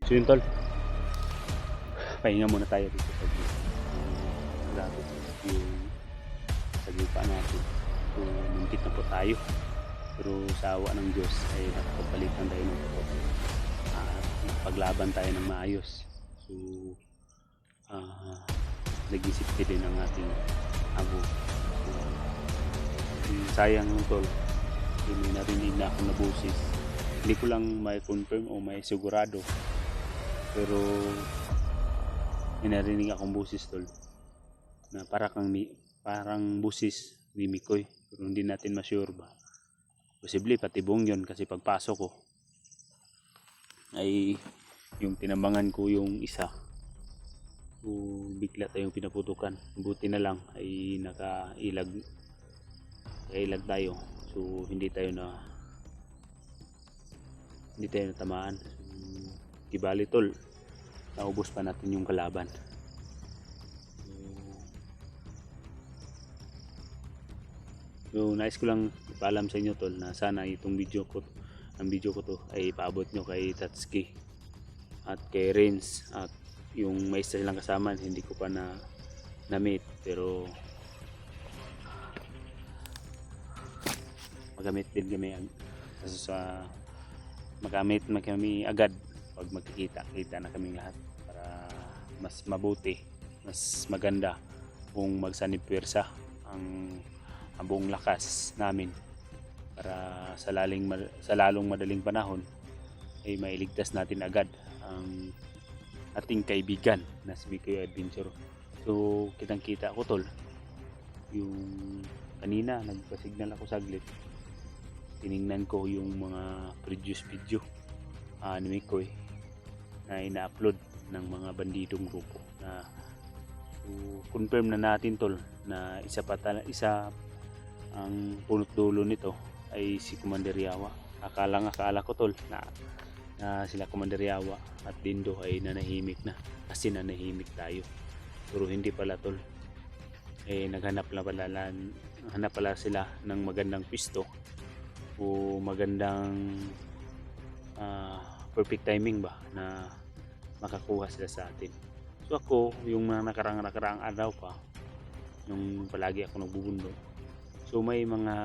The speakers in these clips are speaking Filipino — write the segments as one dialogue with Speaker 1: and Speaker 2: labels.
Speaker 1: So yun tol, pahinga muna tayo dito sa view. Grabe yung sa lupa natin. So muntik na po tayo. Pero sa awa ng Diyos ay nakapagpalitan tayo ng puto. Paglaban tayo ng maayos. So nag-isip din ang ating abo. Sayang ng tol, may narinig na akong nabusis. Hindi ko lang may confirm o may sigurado, pero may narinig akong busis tol na parang busis ni Mikoy, pero hindi natin ma-sure ba. Posible patibong yon kasi pagpasok ko ay yung tinambangan ko yung isa, so bigla tayong pinaputukan. Buti na lang ay nakailag tayo, so hindi tayo natamaan. Di bali tol, naubos pa natin yung kalaban. So nais ko lang ipaalam sa inyo tol na sana itong video ko to ay paabot nyo kay Tatsuki at kay Renz, at yung may isa silang kasama hindi ko pa na-meet, pero magamit din kami kami agad pag magkikita na kaming lahat, para mas mabuti, mas maganda kung magsanib pwersa ang buong lakas namin, para sa lalong madaling panahon ay mailigtas natin agad ang ating kaibigan na si Mikoy Adventure. So kitang kita ko tol, yung kanina nagpa-signal ako saglit, tiningnan ko yung mga previous video ni Mikoy na ina-upload ng mga bandidong grupo na, so, confirm na natin tol na isa ang punot dulo nito ay si Commander Yawa. Akala ko tol na sila Commander Yawa at Dindo ay nanahimik na kasi nanahimik tayo, pero hindi pala tol. Naghanap pala sila ng magandang pisto o magandang perfect timing ba na makakuha sila sa atin. So ako, yung mga nakaraang araw pa, nung palagi ako nagbubundo, so may mga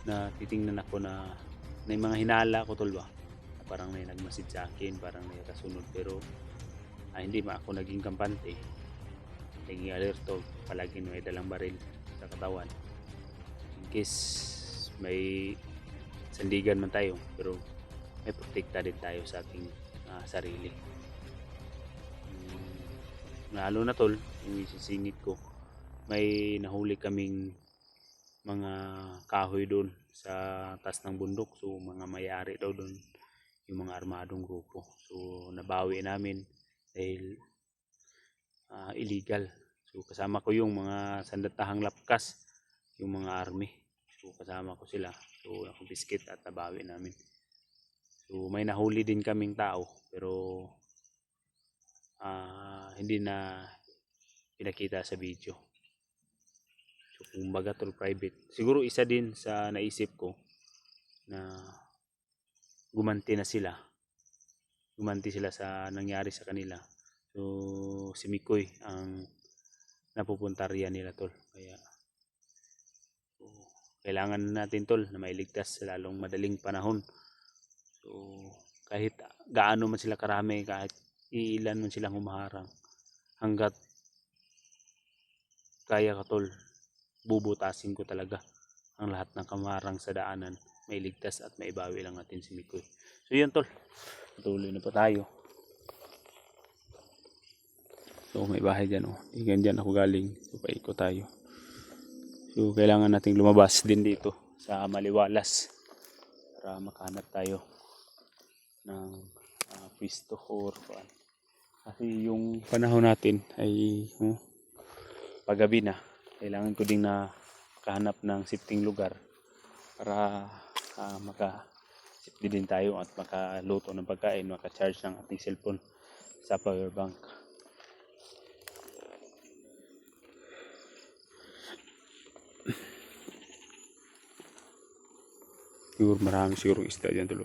Speaker 1: na titingnan ako na may mga hinala ko tol ba, parang may nagmasid sa akin, parang may kasunod, pero hindi ma ako naging kampante, naging alerto. Palagi may dalang baril sa katawan in case may sandigan man tayo, pero may protekta din tayo sa ating sarili. Lalo na tol, yung isisingit ko, may nahuli kaming mga kahoy doon sa taas ng bundok. So mga may-ari daw doon yung mga armadong grupo, so nabawi namin dahil illegal. So kasama ko yung mga sandatahang lapkas, yung mga army, so kasama ko sila, so nakumpiskit at nabawi namin. So may nahuli din kaming tao, pero hindi na pinakita sa video. So kumbaga tol, private. Siguro isa din sa naisip ko na gumanti sila sa nangyari sa kanila. So si Mikoy ang napupunta riyan nila tol, kaya kailangan natin tol na mailigtas sa lalong madaling panahon. So kahit gaano man sila karami, kahit iilan man silang humaharang, hanggat kaya ka tol, bubutasin ko talaga ang lahat ng kamarang sa daanan, mailigtas at maibawi lang natin si Mikoy. So yun tol, patuloy na po tayo. So may bahay dyan, dyan ako galing, so paiko tayo. So kailangan nating lumabas din dito sa Maliwalas para makahanap tayo ng pwesto or kasi yung panahon natin ay paggabi na. Kailangan ko din na makahanap ng sitting lugar para makasipdi din tayo at makaluto ng pagkain, maka-charge ng ating cellphone sa power bank. Siguro marami siguro isda dyan tulo.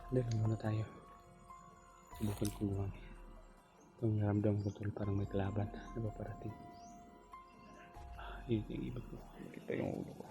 Speaker 1: Dali muna tayo. Subukan ko gumamit. Itong naramdam ko tol, parang may kalaban na paparating. Yun yung ibig ko. Makita yung ulo ko.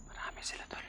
Speaker 1: Marami sila tol.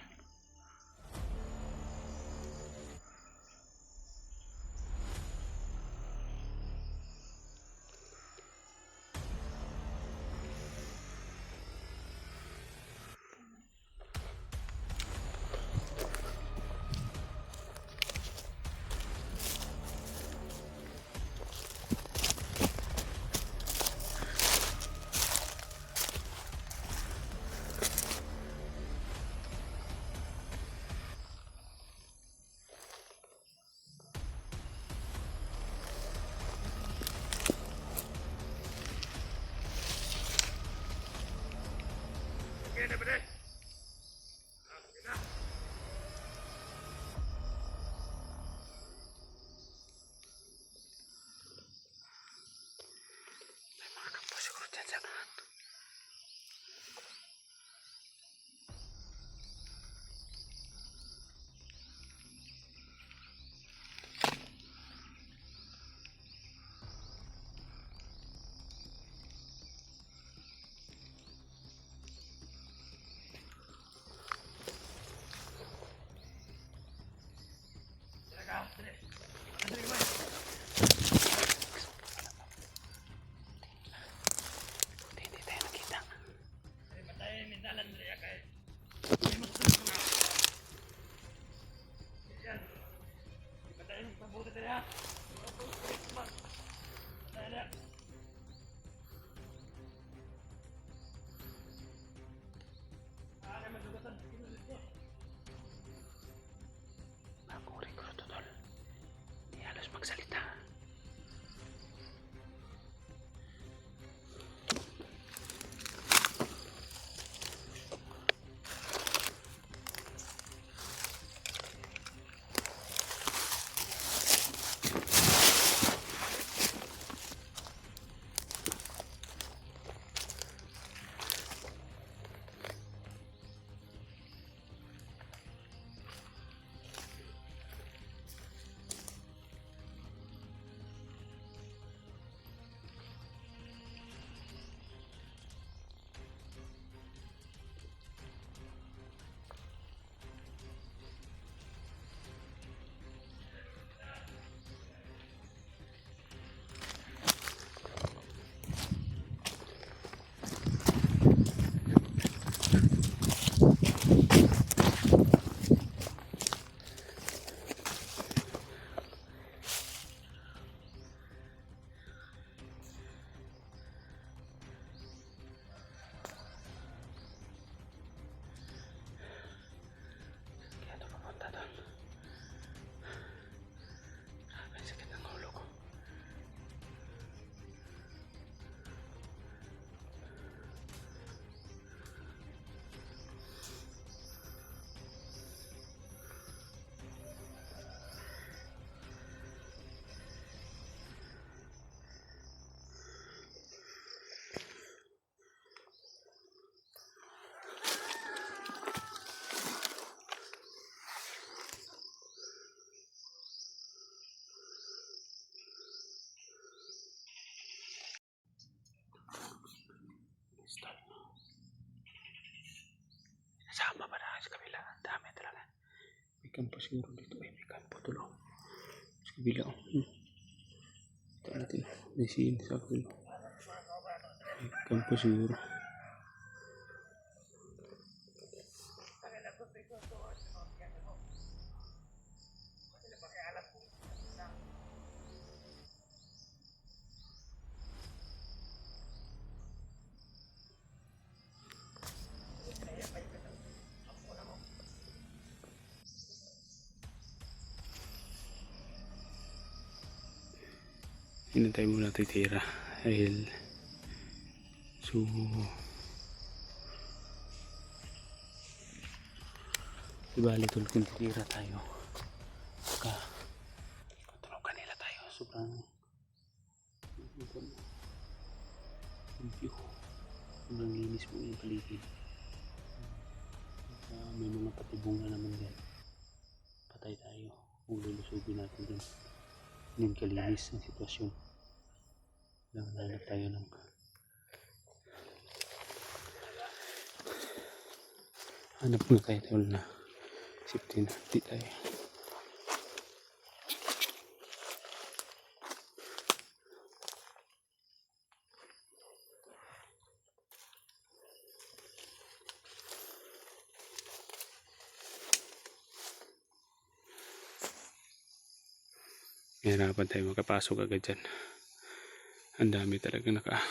Speaker 1: May kampo siguro dito. Ay, may kampo tulo. Sa kabila. Ito natin. May siin sa kabila. May kampo siguro. Hinantay muna titira dahil so ibali tol kung titira tayo baka matulog nila tayo sobrang thank you sobrang linis po yung paligid may mga patibong na naman yan patay tayo kung lulusugin natin din yung kalinis ng sitwasyon. Hanap tayo ng hanap na tayo tol na safety na di tayo. Hirapan tayo makapasok agad dyan. Ang dami talaga nakaharang.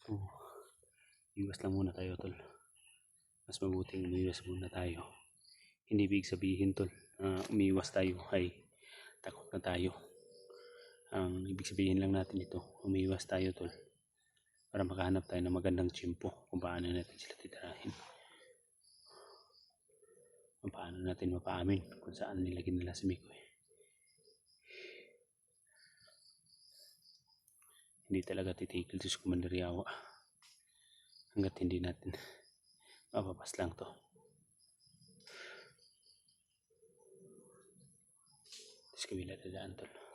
Speaker 1: So, iwas lang muna tayo tol. Mas mabuting umiwas muna tayo. Hindi ibig sabihin tol, umiwas tayo ay takot na tayo. Ang ibig sabihin lang natin ito, umiwas tayo tol. Para makahanap tayo ng magandang tiyempo kung paano natin sila titirahin. Paano natin mapaamin kung saan nila ginala si Mikoy. Hindi talaga titigil si Commander Yawa hanggat hindi natin mapapas lang to. Tapos kabila dadaan tol.